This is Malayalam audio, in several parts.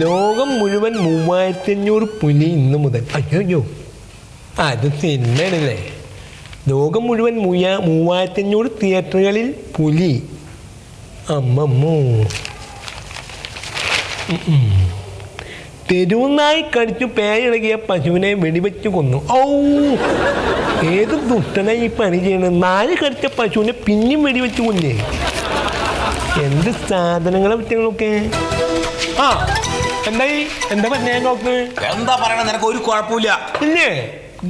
ലോകം മുഴുവൻ 3500 പുലി ഇന്ന് മുതൽ. അയ്യോ അത് സിനിമയാണല്ലേ. ലോകം മുഴുവൻ 3500 തിയേറ്ററുകളിൽ പുലി. അമ്മമ്മോ. തെരുവുനായി കടിച്ചു പേയിളകിയ പശുവിനെ വെടിവെച്ച് കൊന്നു. ഔ, ഏത് ദുഷ്ടനായി ഈ പണി ചെയ്യണത്? നാല് കടിച്ച പശുവിനെ പിന്നെയും വെടിവെച്ച് കൊന്നേ. എന്ത് സാധനങ്ങളെ പറ്റിയൊക്കെ. ആ എന്തായി? എന്താ പറഞ്ഞ ഡോക്ടർ? എന്താ പറയണ? നിനക്ക് ഒരു കുഴപ്പമില്ല. ഇല്ലേ?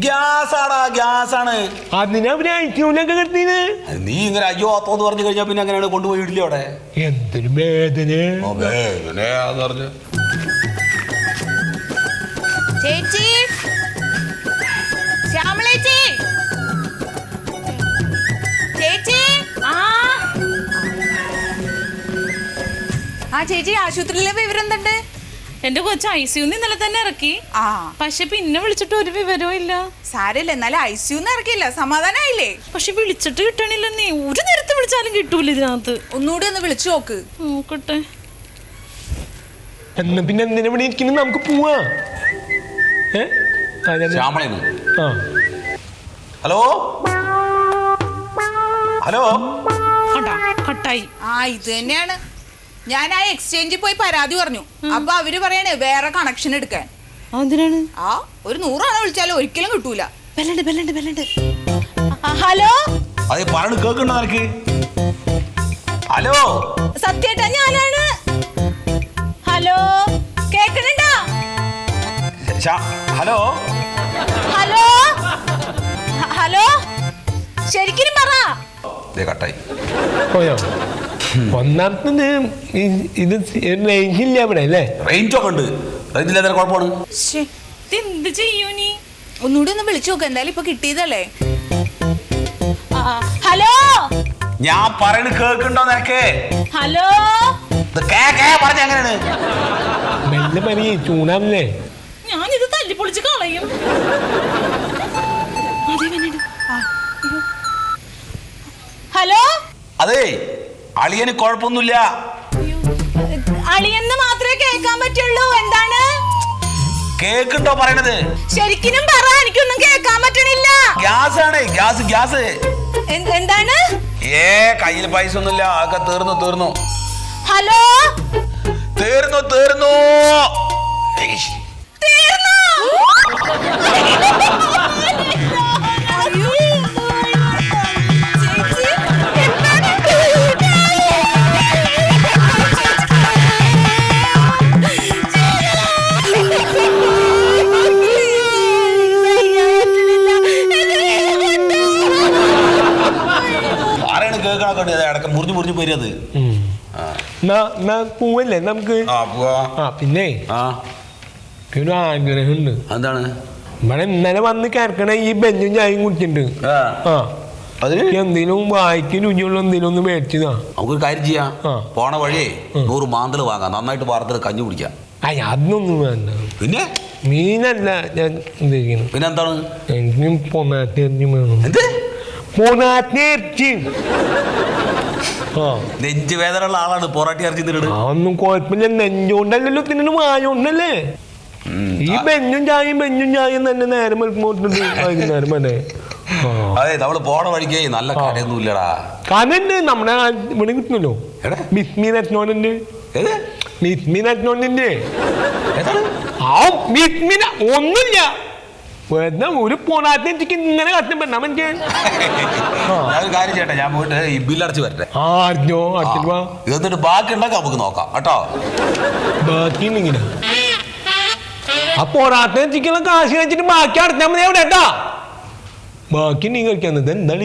ഗ്യാസാടാ, ഗ്യാസാണ്. അതിനാ പിന്നെ ഐസിയുലൊക്കെ കിടത്തിന്. നീ ഇങ്ങനെ അയ്യോ അത്തോന്ന് പറഞ്ഞു കഴിഞ്ഞാൽ പിന്നെ അങ്ങനെയാണ് കൊണ്ടുപോയി ഇടില്ലേ അവിടെ. എന്തൊരു വേദന. ചേച്ചി, ശ്യാമളേച്ചി, ചേച്ചി. ആ ചേച്ചി, ആശുപത്രിയിലെ വിവരം എന്തുണ്ട്? എന്റെ കൊച്ചു ഐസിയുന്ന് ഇന്നലെ തന്നെ ഇറക്കി. പക്ഷെ പിന്നെ വിളിച്ചിട്ട് ഒരു വിവരവും ഇല്ല. സാരമില്ല, എന്നാലും ഐസിയുന്ന് ഇറക്കിയില്ല, സമാധാനായില്ലേ? പക്ഷെ വിളിച്ചിട്ട് കിട്ടണില്ല. നീ ഒരു നേരത്തെ വിളിച്ചാലും കിട്ടൂല ഇതിനകത്ത്. ഒന്നുകൂടി ഒന്ന് വിളിച്ചു നോക്ക്. നോക്കട്ടെ. എന്നാ പിന്നെ എന്തിനാ ഇവിടെ ഇരിക്കുന്നത്? നമുക്ക് പോവാ. Hello hello. കട്ടായി. ഇത് തന്നെയാണ്. ഞാൻ ആ എക്സ്ചേഞ്ചിൽ പോയി പരാതി പറഞ്ഞു. അപ്പൊ അവര് പറയണേ വേറെ കണക്ഷൻ എടുക്കാൻ. എന്തിനാണ്? ഒരു 100 ആളെ വിളിച്ചാലും ഒരിക്കലും കിട്ടൂല. ബെല്ലുണ്ട്. ഹലോ. അതെ പറഞ്ഞു കേൾക്കണ്ട നിനക്ക്? ഹലോ സത്യേട്ടാ, ഞാനാണ്. ഹലോ, കേക്കണുണ്ടോ? ഹലോ ഹലോ ഹലോ, ശരിക്കും പറ. കട്ടായി പോയോ? ഒന്നാമത്തെ ഇത് റേഞ്ചില്ല അവിടെ അല്ലേ? റേഞ്ചൊക്കെ ഉണ്ട്. റേഞ്ചില്ലാതെ കുഴപ്പമാണ്. എന്ത് ചെയ്യൂ നീ? ഒന്നുകൂടി ഒന്ന് വിളിച്ചു നോക്ക്. എന്തായാലും ഇപ്പൊ കിട്ടിയതല്ലേ. ഹലോ, ഞാൻ പറയണ കേൾക്കണ്ടോ നിനക്ക്? ഹലോ പറഞ്ഞ എങ്ങനെയാണ്? മെല്ലെ പനി ചൂടാമല്ലേ. ഞാനിത് തല്ലിപ്പൊളിച്ച് കളയും. ഹലോ. അതെ, അളിയന് കുഴപ്പമൊന്നുമില്ല. അളിയെന്ന് മാത്രമേ കേൾക്കാൻ പറ്റുള്ളൂ. എന്താണ്? കേക്കുണ്ടോ പറയണത്? ശരിക്കും പറ, എനിക്കൊന്നും കേൾക്കാൻ പറ്റണില്ല. ഗ്യാസ് ആണ്, ഗ്യാസ്. എന്താണ്? കയ്യിൽ പൈസ ഒന്നുമില്ല, ആകെ തീർന്നു. ഹലോ. തീർന്നു. ഇടക്ക് മുറിഞ്ഞു പോയത്. പോവല്ലേ നമുക്ക്? പിന്നെ ഒരു ആഗ്രഹമുണ്ട്. എന്താണ്? ഇവിടെ ഇന്നലെ വന്ന് കിടക്കണ ഈ ബെഞ്ചും ചായയും കുടിച്ചിട്ടുണ്ട്. എന്തേലും വായിക്ക് രുചിയുള്ള എന്തേലും ഒന്ന് മേടിച്ചതാ. നമുക്കൊരു കാര്യം ചെയ്യാം. പോണ വഴിയേ 100 മാന്തള് വാങ്ങാം, നന്നായിട്ട് വാർത്തത് കഞ്ഞി കുടിക്കാം. അതൊന്നും വേണ്ട. പിന്നെ മീനല്ല ഞാൻ ഉദ്ദേശിക്കുന്നത്. പിന്നെ എന്താണ്? എനിക്കും പൊന്നാറ്റിറച്ചി വേണം. പൊന്നാറ്റിറച്ചി. നെഞ്ച് വേദനയുള്ള ആളാണ് പൊറാട്ടി ഇറച്ചി തിന്നിട്ട്. ഒന്നും കുഴപ്പമില്ല. നെഞ്ചോണ്ടല്ലോ തിന്നു, വായോണ്ടല്ലേ. ഈ ബെഞ്ചും ചായയും തന്നെ നേരം വൈകുന്നേരം വരെ. അതെ, നമ്മള് പോണ വഴിക്ക് നല്ല കടയൊന്നും ഇല്ലടാ. കടയുണ്ട്, നമ്മുടെ ഇവിടെ കിട്ടുന്നല്ലോ. മിസ്മി റെസ്റ്റോറന്റ്. ഒന്നുമില്ല, ഒരു പൊന്നാറ്റിക്ക് ഇങ്ങനെ കഷ്ടപ്പെടാൻ പറ്റിയ. കാര്യം ചേട്ടാ, ഞാൻ പോയിട്ട് ഈ ബില്ലടച്ച് വരട്ടെ. എന്നിട്ട് ബാക്കി ഉണ്ടാക്കാം, നമുക്ക് നോക്കാം കേട്ടോ. ബാക്കി ഇങ്ങനെ ആ പൊറാട്ടിക്കുള്ള കാശ് കഴിച്ചിട്ട് ബാക്കി അടച്ചാൽ മതി അവിടെ കേട്ടാ. ബാക്കി നീ കഴിക്കാന്നത് എന്താണ്?